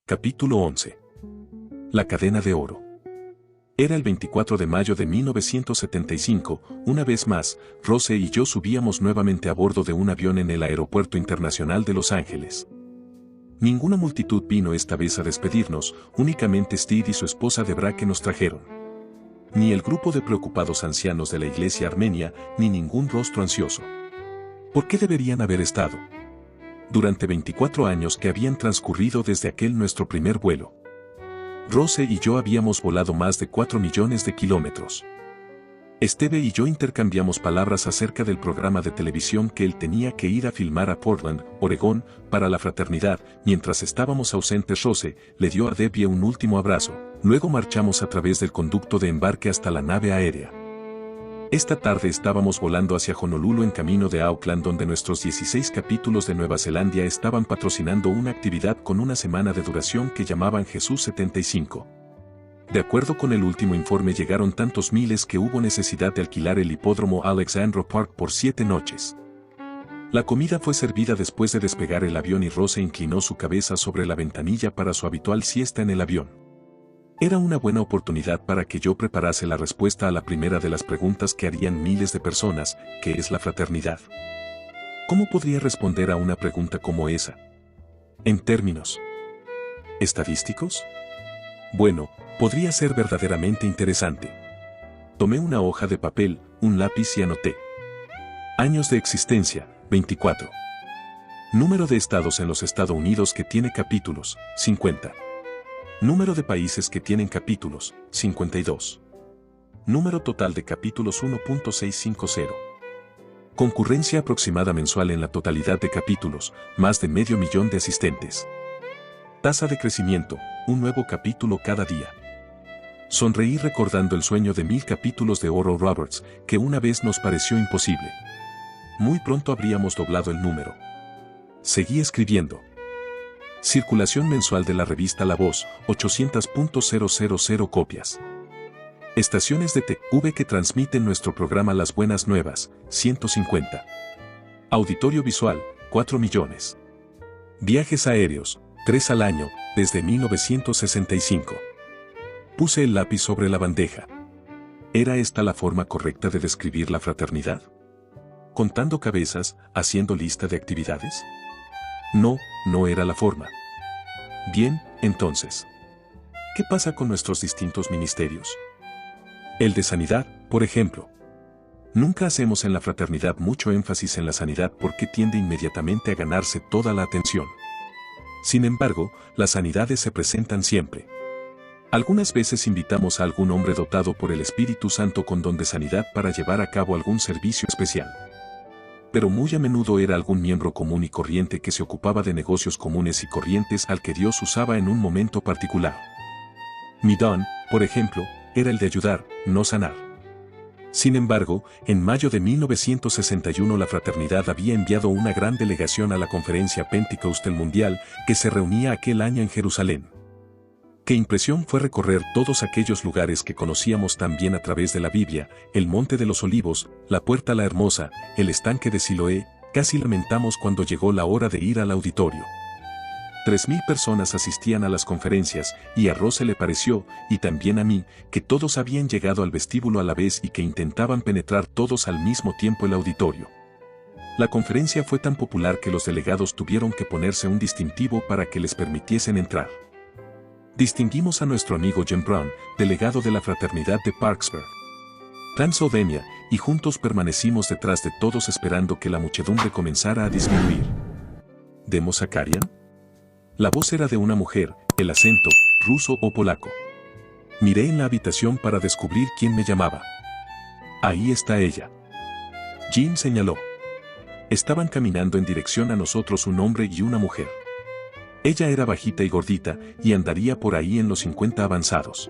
Capítulo 11. La cadena de oro. Era el 24 de mayo de 1975, una vez más, Rose y yo subíamos nuevamente a bordo de un avión en el Aeropuerto Internacional de Los Ángeles. Ninguna multitud vino esta vez a despedirnos, únicamente Steve y su esposa Debra que nos trajeron. Ni el grupo de preocupados ancianos de la iglesia armenia, ni ningún rostro ansioso. ¿Por qué deberían haber estado? Durante 24 años que habían transcurrido desde aquel nuestro primer vuelo. Rose y yo habíamos volado más de 4 millones de kilómetros. Steve y yo intercambiamos palabras acerca del programa de televisión que él tenía que ir a filmar a Portland, Oregón, para la fraternidad. Mientras estábamos ausentes, Rose le dio a Debbie un último abrazo. Luego marchamos a través del conducto de embarque hasta la nave aérea. Esta tarde estábamos volando hacia Honolulu en camino de Auckland, donde nuestros 16 capítulos de Nueva Zelanda estaban patrocinando una actividad con una semana de duración que llamaban Jesús 75. De acuerdo con el último informe, llegaron tantos miles que hubo necesidad de alquilar el hipódromo Alexandra Park por 7 noches. La comida fue servida después de despegar el avión y Rose inclinó su cabeza sobre la ventanilla para su habitual siesta en el avión. Era una buena oportunidad para que yo preparase la respuesta a la primera de las preguntas que harían miles de personas, ¿qué es la fraternidad? ¿Cómo podría responder a una pregunta como esa? ¿En términos estadísticos? Bueno, podría ser verdaderamente interesante. Tomé una hoja de papel, un lápiz y anoté. Años de existencia, 24. Número de estados en los Estados Unidos que tiene capítulos, 50. Número de países que tienen capítulos, 52. Número total de capítulos 1.650. Concurrencia aproximada mensual en la totalidad de capítulos, más de 500.000 de asistentes. Tasa de crecimiento, un nuevo capítulo cada día. Sonreí recordando el sueño de 1000 capítulos de Oral Roberts, que una vez nos pareció imposible. Muy pronto habríamos doblado el número. Seguí escribiendo. Circulación mensual de la revista La Voz, 800.000 copias. Estaciones de TV que transmiten nuestro programa Las Buenas Nuevas, 150. Auditorio visual, 4 millones. Viajes aéreos, 3 al año, desde 1965. Puse el lápiz sobre la bandeja. ¿Era esta la forma correcta de describir la fraternidad? ¿Contando cabezas, haciendo lista de actividades? No, no era la forma. Bien, entonces, ¿qué pasa con nuestros distintos ministerios? El de sanidad, por ejemplo. Nunca hacemos en la fraternidad mucho énfasis en la sanidad porque tiende inmediatamente a ganarse toda la atención. Sin embargo, las sanidades se presentan siempre. Algunas veces invitamos a algún hombre dotado por el Espíritu Santo con don de sanidad para llevar a cabo algún servicio especial. Pero muy a menudo era algún miembro común y corriente que se ocupaba de negocios comunes y corrientes al que Dios usaba en un momento particular. Mi don, por ejemplo, era el de ayudar, no sanar. Sin embargo, en mayo de 1961 la fraternidad había enviado una gran delegación a la Conferencia Pentecostal Mundial que se reunía aquel año en Jerusalén. Qué impresión fue recorrer todos aquellos lugares que conocíamos tan bien a través de la Biblia, el Monte de los Olivos, la Puerta la Hermosa, el estanque de Siloé. Casi lamentamos cuando llegó la hora de ir al auditorio. 3.000 personas asistían a las conferencias, y a Rose le pareció, y también a mí, que todos habían llegado al vestíbulo a la vez y que intentaban penetrar todos al mismo tiempo el auditorio. La conferencia fue tan popular que los delegados tuvieron que ponerse un distintivo para que les permitiesen entrar. Distinguimos a nuestro amigo Jim Brown, delegado de la fraternidad de Parksburg, Pennsylvania, y juntos permanecimos detrás de todos esperando que la muchedumbre comenzara a disminuir. ¿Demos Zakarian? La voz era de una mujer, el acento, ruso o polaco. Miré en la habitación para descubrir quién me llamaba. Ahí está ella. Jim señaló. Estaban caminando en dirección a nosotros un hombre y una mujer. Ella era bajita y gordita, y andaría por ahí en los 50 avanzados.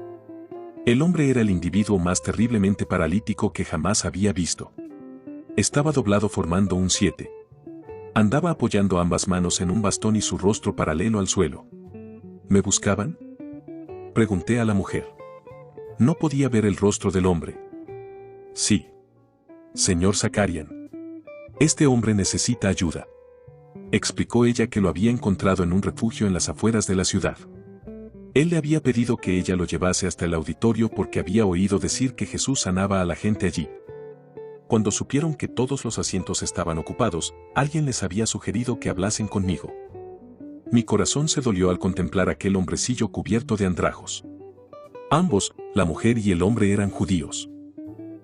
El hombre era el individuo más terriblemente paralítico que jamás había visto. Estaba doblado formando un 7. Andaba apoyando ambas manos en un bastón y su rostro paralelo al suelo. ¿Me buscaban?, pregunté a la mujer. No podía ver el rostro del hombre. Sí. Señor Zakarian. Este hombre necesita ayuda. Explicó ella que lo había encontrado en un refugio en las afueras de la ciudad. Él le había pedido que ella lo llevase hasta el auditorio porque había oído decir que Jesús sanaba a la gente allí. Cuando supieron que todos los asientos estaban ocupados, alguien les había sugerido que hablasen conmigo. Mi corazón se dolió al contemplar aquel hombrecillo cubierto de andrajos. Ambos, la mujer y el hombre, eran judíos.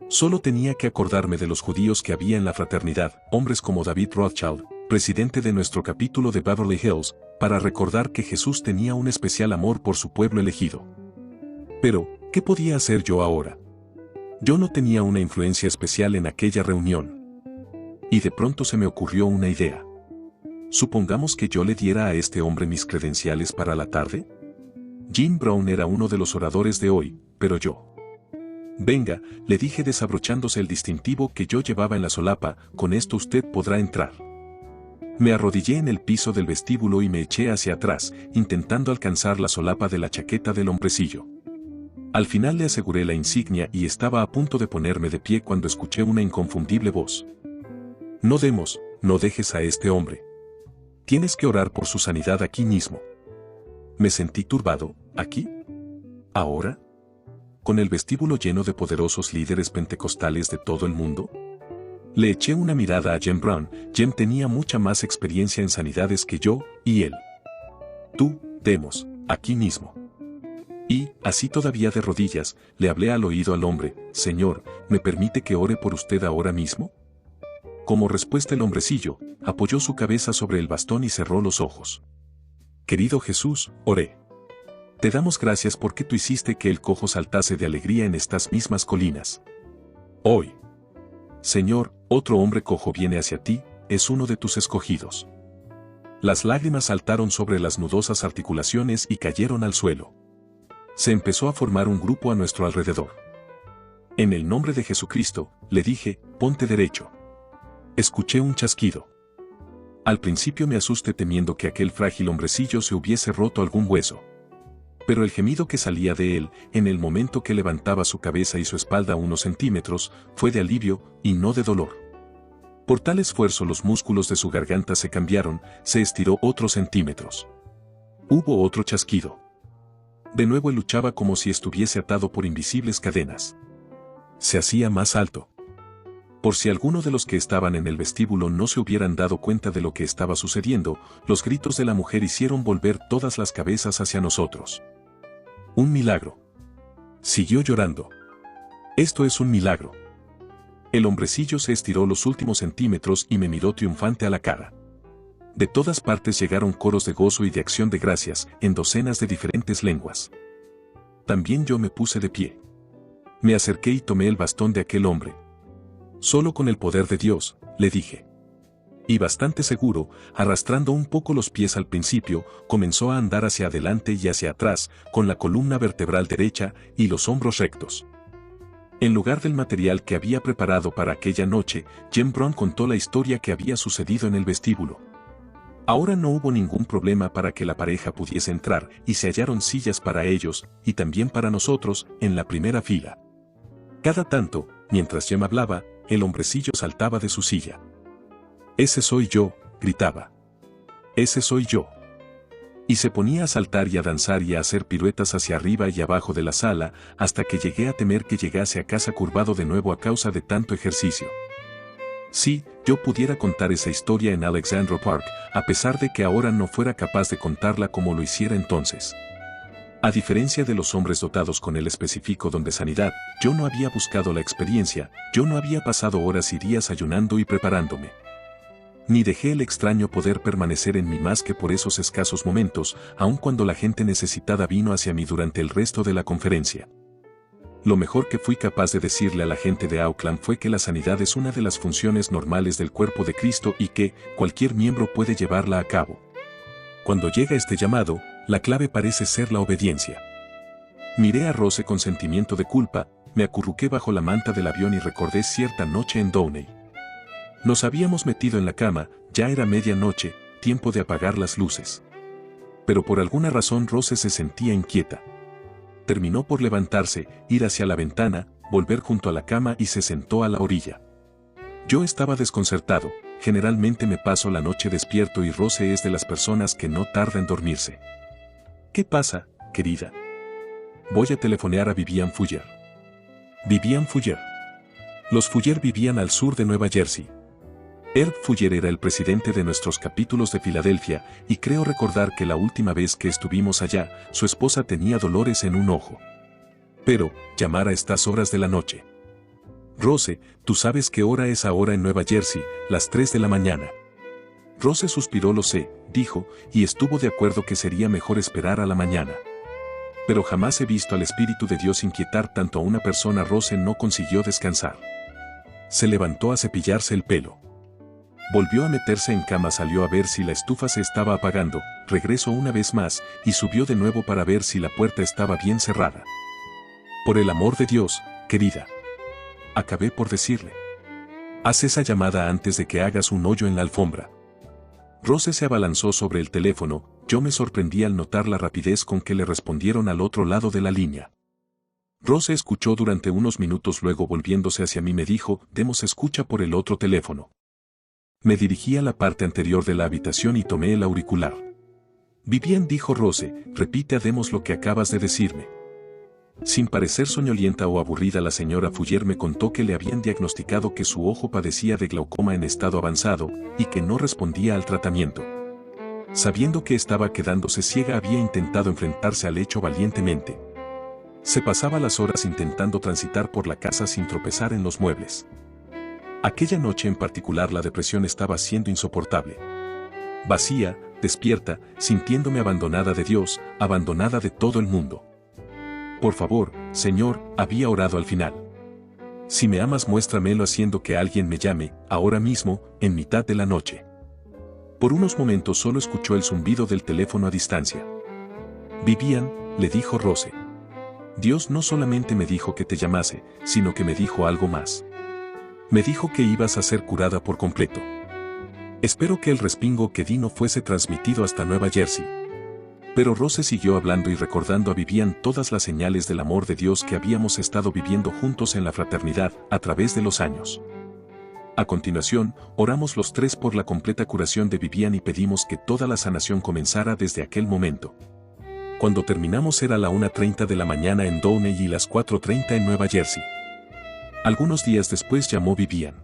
Solo tenía que acordarme de los judíos que había en la fraternidad, hombres como David Rothschild, presidente de nuestro capítulo de Beverly Hills, para recordar que Jesús tenía un especial amor por su pueblo elegido. Pero, ¿qué podía hacer yo ahora? Yo no tenía una influencia especial en aquella reunión. Y de pronto se me ocurrió una idea. Supongamos que yo le diera a este hombre mis credenciales para la tarde. Jim Brown era uno de los oradores de hoy, pero yo. Venga, le dije desabrochándose el distintivo que yo llevaba en la solapa, con esto usted podrá entrar. Me arrodillé en el piso del vestíbulo y me eché hacia atrás, intentando alcanzar la solapa de la chaqueta del hombrecillo. Al final le aseguré la insignia y estaba a punto de ponerme de pie cuando escuché una inconfundible voz. No dejes a este hombre. Tienes que orar por su sanidad aquí mismo. Me sentí turbado. ¿Aquí? ¿Ahora? ¿Con el vestíbulo lleno de poderosos líderes pentecostales de todo el mundo? Le eché una mirada a Jim Brown. Jim tenía mucha más experiencia en sanidades que yo, y él. Aquí mismo. Y, así todavía de rodillas, le hablé al oído al hombre, Señor, ¿me permite que ore por usted ahora mismo? Como respuesta el hombrecillo, apoyó su cabeza sobre el bastón y cerró los ojos. Querido Jesús, oré. Te damos gracias porque tú hiciste que el cojo saltase de alegría en estas mismas colinas. Hoy. Señor, otro hombre cojo viene hacia ti, es uno de tus escogidos. Las lágrimas saltaron sobre las nudosas articulaciones y cayeron al suelo. Se empezó a formar un grupo a nuestro alrededor. En el nombre de Jesucristo, le dije, ponte derecho. Escuché un chasquido. Al principio me asusté temiendo que aquel frágil hombrecillo se hubiese roto algún hueso. Pero el gemido que salía de él, en el momento que levantaba su cabeza y su espalda unos centímetros, fue de alivio y no de dolor. Por tal esfuerzo los músculos de su garganta se cambiaron, se estiró otros centímetros. Hubo otro chasquido. De nuevo él luchaba como si estuviese atado por invisibles cadenas. Se hacía más alto. Por si alguno de los que estaban en el vestíbulo no se hubieran dado cuenta de lo que estaba sucediendo, los gritos de la mujer hicieron volver todas las cabezas hacia nosotros. Un milagro. Siguió llorando. Esto es un milagro. El hombrecillo se estiró los últimos centímetros y me miró triunfante a la cara. De todas partes llegaron coros de gozo y de acción de gracias, en docenas de diferentes lenguas. También yo me puse de pie. Me acerqué y tomé el bastón de aquel hombre. Solo con el poder de Dios, le dije. Y bastante seguro, arrastrando un poco los pies al principio, comenzó a andar hacia adelante y hacia atrás, con la columna vertebral derecha y los hombros rectos. En lugar del material que había preparado para aquella noche, Jim Brown contó la historia que había sucedido en el vestíbulo. Ahora no hubo ningún problema para que la pareja pudiese entrar y se hallaron sillas para ellos, y también para nosotros, en la primera fila. Cada tanto, mientras Jim hablaba, el hombrecillo saltaba de su silla. «Ese soy yo», gritaba. «Ese soy yo». Y se ponía a saltar y a danzar y a hacer piruetas hacia arriba y abajo de la sala, hasta que llegué a temer que llegase a casa curvado de nuevo a causa de tanto ejercicio. Sí, yo pudiera contar esa historia en Alexandra Park, a pesar de que ahora no fuera capaz de contarla como lo hiciera entonces. A diferencia de los hombres dotados con el específico don de sanidad, yo no había buscado la experiencia, yo no había pasado horas y días ayunando y preparándome. Ni dejé el extraño poder permanecer en mí más que por esos escasos momentos, aun cuando la gente necesitada vino hacia mí durante el resto de la conferencia. Lo mejor que fui capaz de decirle a la gente de Auckland fue que la sanidad es una de las funciones normales del cuerpo de Cristo y que cualquier miembro puede llevarla a cabo. Cuando llega este llamado, la clave parece ser la obediencia. Miré a Rose con sentimiento de culpa, me acurruqué bajo la manta del avión y recordé cierta noche en Downey. Nos habíamos metido en la cama, ya era medianoche, tiempo de apagar las luces. Pero por alguna razón Rose se sentía inquieta. Terminó por levantarse, ir hacia la ventana, volver junto a la cama y se sentó a la orilla. Yo estaba desconcertado, generalmente me paso la noche despierto y Rose es de las personas que no tarda en dormirse. ¿Qué pasa, querida. Voy a telefonear a Vivian Fuller. Vivian Fuller. Los Fuller vivían al sur de Nueva Jersey. Herb Fuller era el presidente de nuestros capítulos de Filadelfia y creo recordar que la última vez que estuvimos allá, su esposa tenía dolores en un ojo. Pero, llamar a estas horas de la noche. Rose, tú sabes qué hora es ahora en Nueva Jersey, las 3 de la mañana. Rose suspiró, lo sé, dijo, y estuvo de acuerdo que sería mejor esperar a la mañana. Pero jamás he visto al Espíritu de Dios inquietar tanto a una persona. Rose no consiguió descansar. Se levantó a cepillarse el pelo. Volvió a meterse en cama, salió a ver si la estufa se estaba apagando, regresó una vez más y subió de nuevo para ver si la puerta estaba bien cerrada. Por el amor de Dios, querida. Acabé por decirle. Haz esa llamada antes de que hagas un hoyo en la alfombra. Rose se abalanzó sobre el teléfono. Yo me sorprendí al notar la rapidez con que le respondieron al otro lado de la línea. Rose escuchó durante unos minutos, luego volviéndose hacia mí me dijo, demos escucha por el otro teléfono. Me dirigí a la parte anterior de la habitación y tomé el auricular. Vivian, dijo Rose, repite a demos lo que acabas de decirme. Sin parecer soñolienta o aburrida, la señora Fuller me contó que le habían diagnosticado que su ojo padecía de glaucoma en estado avanzado y que no respondía al tratamiento. Sabiendo que estaba quedándose ciega, había intentado enfrentarse al hecho valientemente. Se pasaba las horas intentando transitar por la casa sin tropezar en los muebles. Aquella noche en particular la depresión estaba siendo insoportable. Vacía, despierta, sintiéndome abandonada de Dios, abandonada de todo el mundo. Por favor, Señor, había orado al final. Si me amas, muéstramelo haciendo que alguien me llame, ahora mismo, en mitad de la noche. Por unos momentos solo escuchó el zumbido del teléfono a distancia. Vivian, le dijo Rose. Dios no solamente me dijo que te llamase, sino que me dijo algo más. Me dijo que ibas a ser curada por completo. Espero que el respingo que di no fuese transmitido hasta Nueva Jersey. Pero Rose siguió hablando y recordando a Vivian todas las señales del amor de Dios que habíamos estado viviendo juntos en la fraternidad a través de los años. A continuación, oramos los tres por la completa curación de Vivian y pedimos que toda la sanación comenzara desde aquel momento. Cuando terminamos era la 1:30 de la mañana en Downey y las 4:30 en Nueva Jersey. Algunos días después llamó Vivian.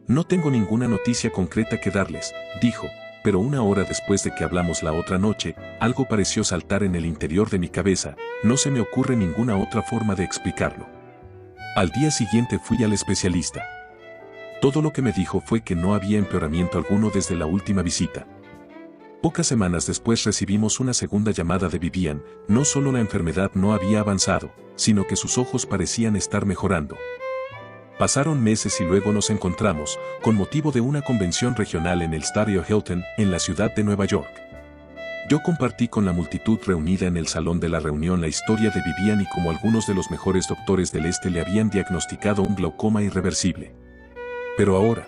No tengo ninguna noticia concreta que darles, dijo, pero una hora después de que hablamos la otra noche, algo pareció saltar en el interior de mi cabeza, no se me ocurre ninguna otra forma de explicarlo. Al día siguiente fui al especialista. Todo lo que me dijo fue que no había empeoramiento alguno desde la última visita. Pocas semanas después recibimos una segunda llamada de Vivian. No solo la enfermedad no había avanzado, sino que sus ojos parecían estar mejorando. Pasaron meses y luego nos encontramos, con motivo de una convención regional en el Estadio Hilton, en la ciudad de Nueva York. Yo compartí con la multitud reunida en el salón de la reunión la historia de Vivian y cómo algunos de los mejores doctores del este le habían diagnosticado un glaucoma irreversible. Pero ahora,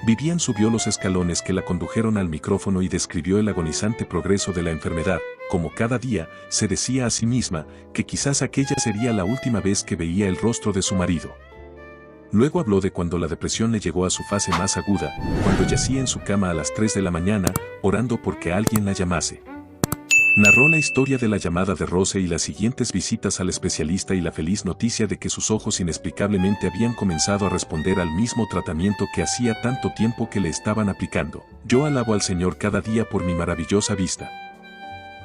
Vivian subió los escalones que la condujeron al micrófono y describió el agonizante progreso de la enfermedad, como cada día se decía a sí misma que quizás aquella sería la última vez que veía el rostro de su marido. Luego habló de cuando la depresión le llegó a su fase más aguda, cuando yacía en su cama a las 3 de la mañana, orando porque alguien la llamase. Narró la historia de la llamada de Rose y las siguientes visitas al especialista y la feliz noticia de que sus ojos inexplicablemente habían comenzado a responder al mismo tratamiento que hacía tanto tiempo que le estaban aplicando. Yo alabo al Señor cada día por mi maravillosa vista.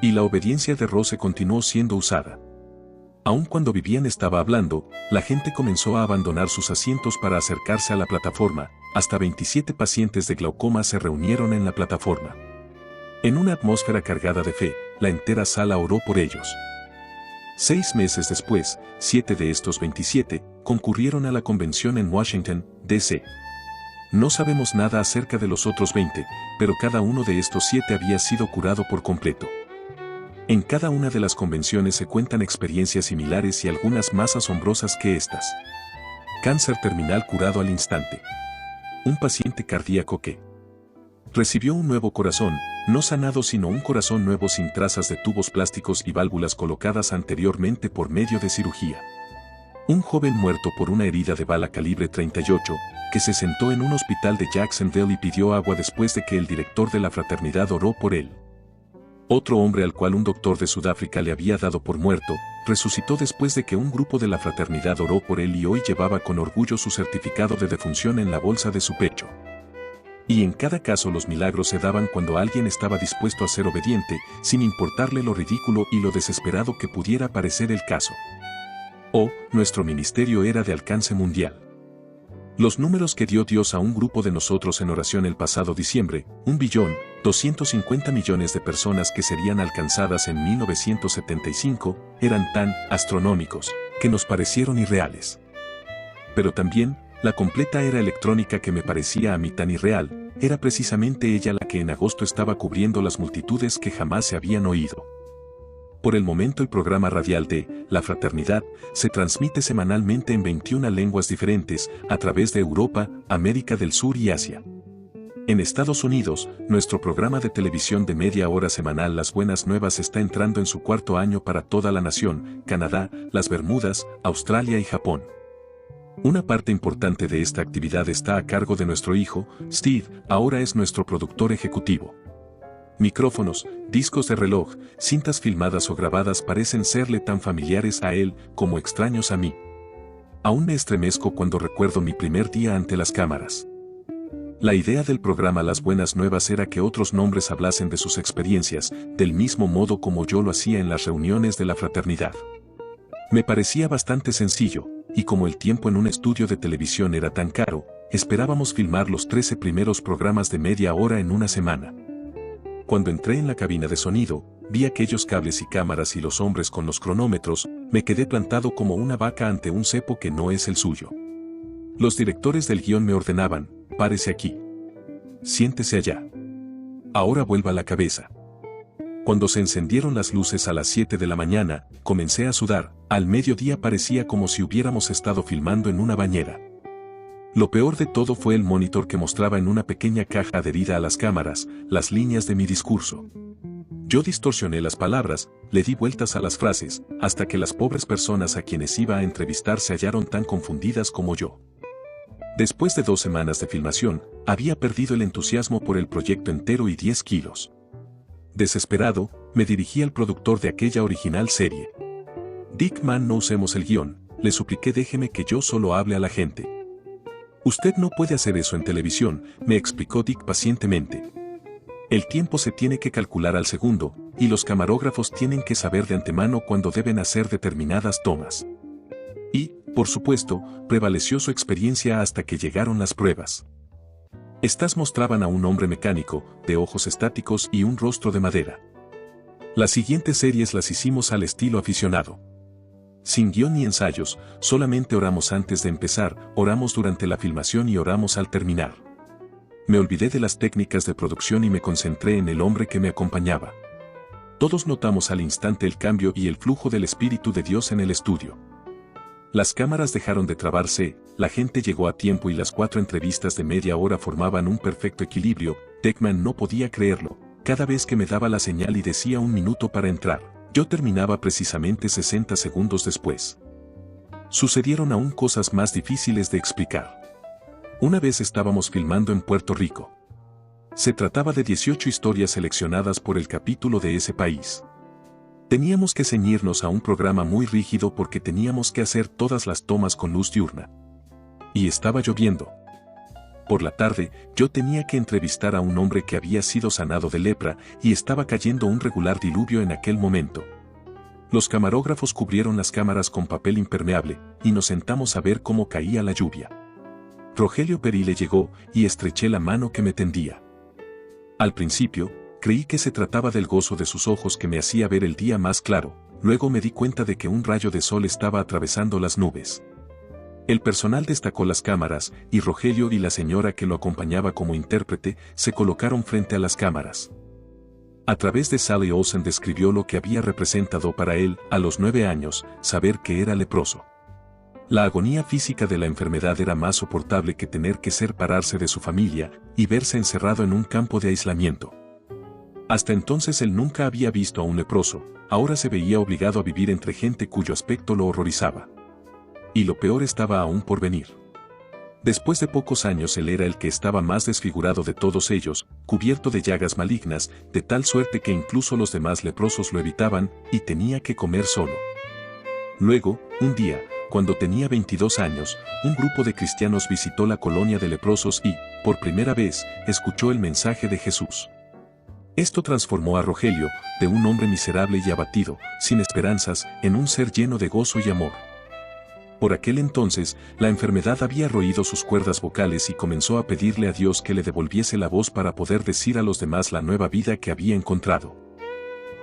Y la obediencia de Rose continuó siendo usada. Aun cuando Vivian estaba hablando, la gente comenzó a abandonar sus asientos para acercarse a la plataforma. Hasta 27 pacientes de glaucoma se reunieron en la plataforma. En una atmósfera cargada de fe, la entera sala oró por ellos. 6 meses después, 7 de estos 27 concurrieron a la convención en Washington, D.C. No sabemos nada acerca de los otros 20, pero cada uno de estos 7 había sido curado por completo. En cada una de las convenciones se cuentan experiencias similares y algunas más asombrosas que estas. Cáncer terminal curado al instante. Un paciente cardíaco que recibió un nuevo corazón, no sanado sino un corazón nuevo sin trazas de tubos plásticos y válvulas colocadas anteriormente por medio de cirugía. Un joven muerto por una herida de bala calibre 38, que se sentó en un hospital de Jacksonville y pidió agua después de que el director de la fraternidad oró por él. Otro hombre al cual un doctor de Sudáfrica le había dado por muerto, resucitó después de que un grupo de la fraternidad oró por él y hoy llevaba con orgullo su certificado de defunción en la bolsa de su pecho. Y en cada caso los milagros se daban cuando alguien estaba dispuesto a ser obediente, sin importarle lo ridículo y lo desesperado que pudiera parecer el caso. Nuestro ministerio era de alcance mundial. Los números que dio Dios a un grupo de nosotros en oración el pasado diciembre, 1.250.000.000 de personas que serían alcanzadas en 1975, eran tan astronómicos, que nos parecieron irreales. Pero también, la completa era electrónica que me parecía a mí tan irreal, era precisamente ella la que en agosto estaba cubriendo las multitudes que jamás se habían oído. Por el momento el programa radial de La Fraternidad se transmite semanalmente en 21 lenguas diferentes a través de Europa, América del Sur y Asia. En Estados Unidos, nuestro programa de televisión de media hora semanal Las Buenas Nuevas está entrando en su 4º año para toda la nación, Canadá, las Bermudas, Australia y Japón. Una parte importante de esta actividad está a cargo de nuestro hijo, Steve, ahora es nuestro productor ejecutivo. Micrófonos, discos de reloj, cintas filmadas o grabadas parecen serle tan familiares a él como extraños a mí. Aún me estremezco cuando recuerdo mi primer día ante las cámaras. La idea del programa Las Buenas Nuevas era que otros nombres hablasen de sus experiencias, del mismo modo como yo lo hacía en las reuniones de la fraternidad. Me parecía bastante sencillo, y como el tiempo en un estudio de televisión era tan caro, esperábamos filmar los 13 primeros programas de media hora en una semana. Cuando entré en la cabina de sonido, vi aquellos cables y cámaras y los hombres con los cronómetros, me quedé plantado como una vaca ante un cepo que no es el suyo. Los directores del guión me ordenaban, párese aquí. Siéntese allá. Ahora vuelva la cabeza. Cuando se encendieron las luces a las 7 de la mañana, comencé a sudar, al mediodía parecía como si hubiéramos estado filmando en una bañera. Lo peor de todo fue el monitor que mostraba en una pequeña caja adherida a las cámaras, las líneas de mi discurso. Yo distorsioné las palabras, le di vueltas a las frases, hasta que las pobres personas a quienes iba a entrevistar se hallaron tan confundidas como yo. Después de 2 semanas de filmación, había perdido el entusiasmo por el proyecto entero y 10 kilos. Desesperado, me dirigí al productor de aquella original serie. Dick Man, no usemos el guión, le supliqué, déjeme que yo solo hable a la gente. Usted no puede hacer eso en televisión, me explicó Dick pacientemente. El tiempo se tiene que calcular al segundo, y los camarógrafos tienen que saber de antemano cuándo deben hacer determinadas tomas. Y, por supuesto, prevaleció su experiencia hasta que llegaron las pruebas. Estas mostraban a un hombre mecánico, de ojos estáticos y un rostro de madera. Las siguientes series las hicimos al estilo aficionado. Sin guión ni ensayos, solamente oramos antes de empezar, oramos durante la filmación y oramos al terminar. Me olvidé de las técnicas de producción y me concentré en el hombre que me acompañaba. Todos notamos al instante el cambio y el flujo del Espíritu de Dios en el estudio. Las cámaras dejaron de trabarse, la gente llegó a tiempo y las 4 entrevistas de media hora formaban un perfecto equilibrio. Deckman no podía creerlo, cada vez que me daba la señal y decía 1 minuto para entrar. Yo terminaba precisamente 60 segundos después. Sucedieron aún cosas más difíciles de explicar. Una vez estábamos filmando en Puerto Rico. Se trataba de 18 historias seleccionadas por el capítulo de ese país. Teníamos que ceñirnos a un programa muy rígido porque teníamos que hacer todas las tomas con luz diurna. Y estaba lloviendo. Por la tarde, yo tenía que entrevistar a un hombre que había sido sanado de lepra y estaba cayendo un regular diluvio en aquel momento. Los camarógrafos cubrieron las cámaras con papel impermeable y nos sentamos a ver cómo caía la lluvia. Rogelio Perile llegó y estreché la mano que me tendía. Al principio, creí que se trataba del gozo de sus ojos que me hacía ver el día más claro, luego me di cuenta de que un rayo de sol estaba atravesando las nubes. El personal destacó las cámaras, y Rogelio y la señora que lo acompañaba como intérprete se colocaron frente a las cámaras. A través de Sally Olsen describió lo que había representado para él, a los 9 años, saber que era leproso. La agonía física de la enfermedad era más soportable que tener que separarse de su familia y verse encerrado en un campo de aislamiento. Hasta entonces él nunca había visto a un leproso, ahora se veía obligado a vivir entre gente cuyo aspecto lo horrorizaba. Y lo peor estaba aún por venir. Después de pocos años él era el que estaba más desfigurado de todos ellos, cubierto de llagas malignas, de tal suerte que incluso los demás leprosos lo evitaban, y tenía que comer solo. Luego, un día, cuando tenía 22 años, un grupo de cristianos visitó la colonia de leprosos y, por primera vez, escuchó el mensaje de Jesús. Esto transformó a Rogelio, de un hombre miserable y abatido, sin esperanzas, en un ser lleno de gozo y amor. Por aquel entonces, la enfermedad había roído sus cuerdas vocales y comenzó a pedirle a Dios que le devolviese la voz para poder decir a los demás la nueva vida que había encontrado.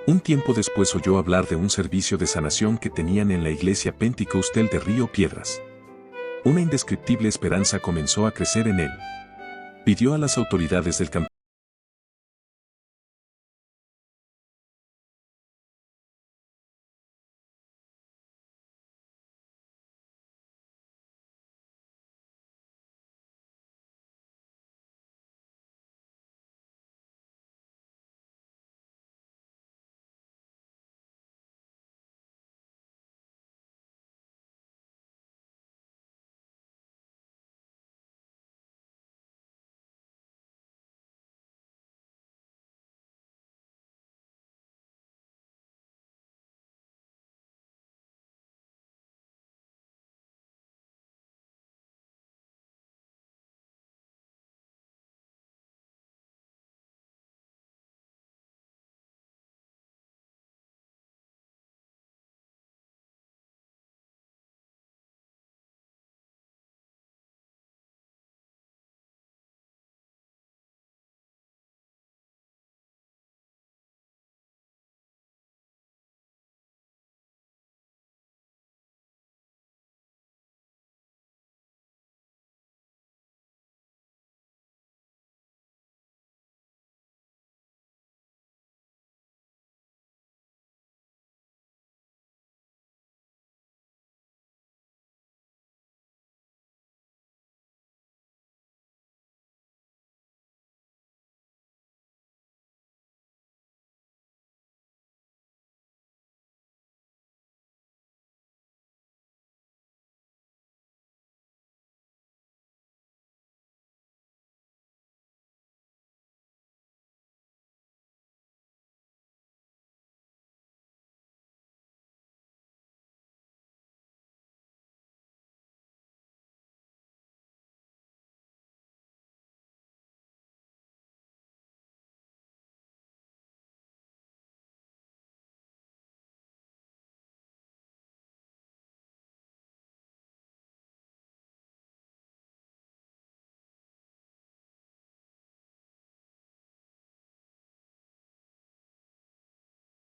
Un tiempo después oyó hablar de un servicio de sanación que tenían en la iglesia Pentecostal de Río Piedras. Una indescriptible esperanza comenzó a crecer en él. Pidió a las autoridades del campamento